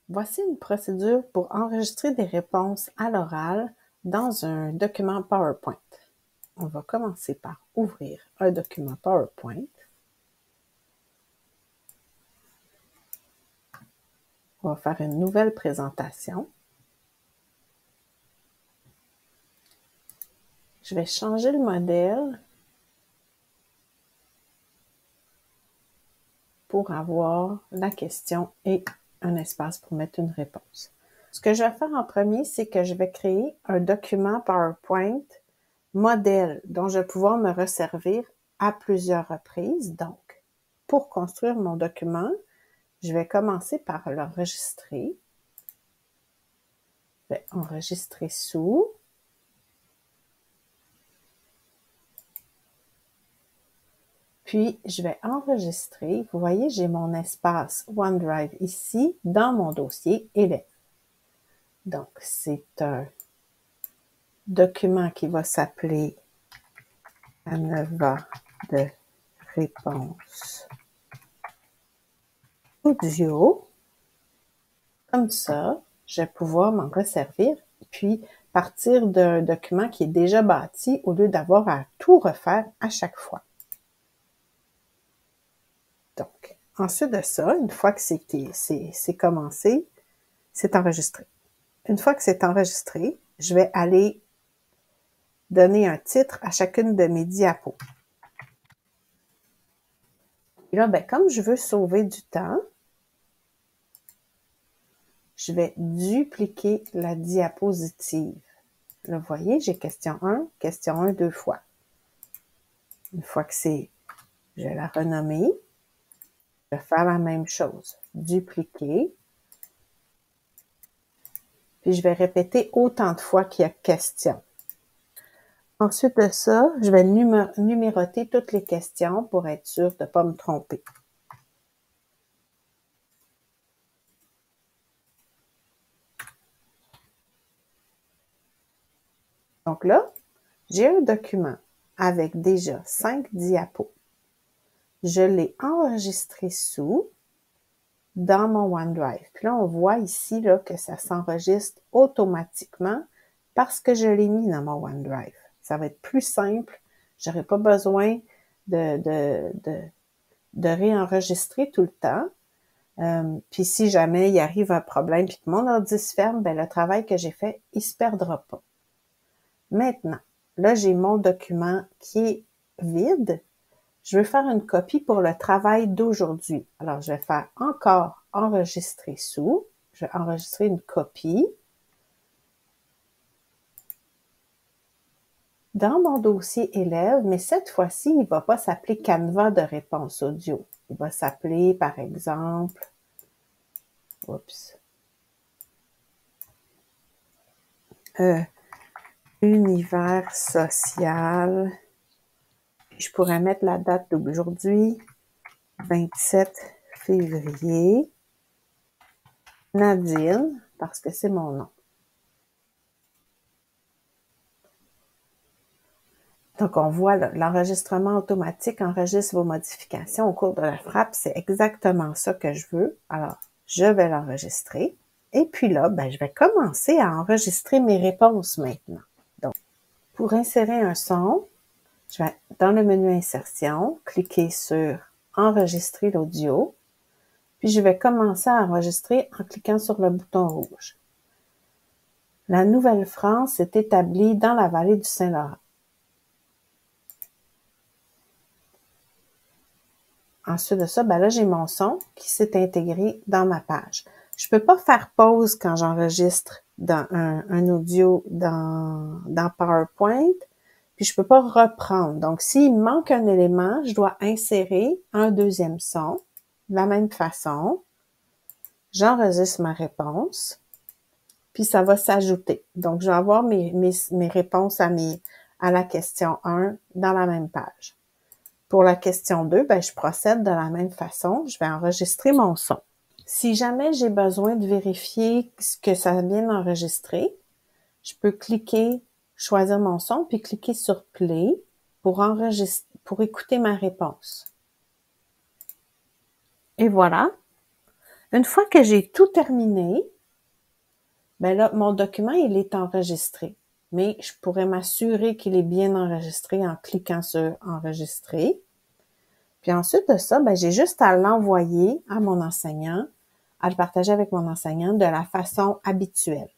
Voici une procédure pour enregistrer des réponses à l'oral dans un document PowerPoint. On va commencer par ouvrir un document PowerPoint. On va faire une nouvelle présentation. Je vais changer le modèle pour avoir la question et un espace pour mettre une réponse. Ce que je vais faire en premier, c'est que je vais créer un document PowerPoint modèle dont je vais pouvoir me resservir à plusieurs reprises. Donc, pour construire mon document, je vais commencer par l'enregistrer. Je vais enregistrer sous. Puis, je vais enregistrer. Vous voyez, j'ai mon espace OneDrive ici dans mon dossier élève. Donc, c'est un document qui va s'appeler Canva de réponse audio. Comme ça, je vais pouvoir m'en resservir, puis partir d'un document qui est déjà bâti au lieu d'avoir à tout refaire à chaque fois. Donc, ensuite de ça, une fois que c'est commencé, c'est enregistré. Une fois que c'est enregistré, je vais aller donner un titre à chacune de mes diapos. Et là, comme je veux sauver du temps, je vais dupliquer la diapositive. Là, vous voyez, j'ai question 1 deux fois. Une fois que c'est, je vais la renommer. Je vais faire la même chose. Dupliquer. Puis je vais répéter autant de fois qu'il y a question. Ensuite de ça, je vais numéroter toutes les questions pour être sûr de ne pas me tromper. Donc là, j'ai un document avec déjà 5 diapos. Je l'ai enregistré dans mon OneDrive. Puis là, on voit ici là, que ça s'enregistre automatiquement parce que je l'ai mis dans mon OneDrive. Ça va être plus simple. Je n'aurai pas besoin de réenregistrer tout le temps. Puis si jamais il arrive un problème puis que mon ordi se ferme, le travail que j'ai fait, il se perdra pas. Maintenant, là, j'ai mon document qui est vide. Je veux faire une copie pour le travail d'aujourd'hui. Alors, je vais faire encore enregistrer sous. Je vais enregistrer une copie. Dans mon dossier élève, mais cette fois-ci, il ne va pas s'appeler Canva de réponse audio. Il va s'appeler, par exemple, univers social. Je pourrais mettre la date d'aujourd'hui, 27 février. Nadine, parce que c'est mon nom. Donc, on voit l'enregistrement automatique enregistre vos modifications au cours de la frappe. C'est exactement ça que je veux. Alors, je vais l'enregistrer. Et puis là, je vais commencer à enregistrer mes réponses maintenant. Donc, pour insérer un son, je vais dans le menu Insertion, cliquer sur Enregistrer l'audio. Puis, je vais commencer à enregistrer en cliquant sur le bouton rouge. La Nouvelle-France est établie dans la vallée du Saint-Laurent. Ensuite de ça, là, j'ai mon son qui s'est intégré dans ma page. Je peux pas faire pause quand j'enregistre dans un audio dans PowerPoint, puis je peux pas reprendre. Donc, s'il manque un élément, je dois insérer un deuxième son. De la même façon, j'enregistre ma réponse, puis ça va s'ajouter. Donc, je vais avoir mes réponses à la question 1 dans la même page. Pour la question 2, je procède de la même façon. Je vais enregistrer mon son. Si jamais j'ai besoin de vérifier que ça a bien enregistré, je peux cliquer, choisir mon son, puis cliquer sur Play pour enregistrer, pour écouter ma réponse. Et voilà. Une fois que j'ai tout terminé, ben là, mon document, il est enregistré. Mais je pourrais m'assurer qu'il est bien enregistré en cliquant sur Enregistrer. Puis ensuite de ça, ben, j'ai juste à l'envoyer à mon enseignant, à le partager avec mon enseignant de la façon habituelle.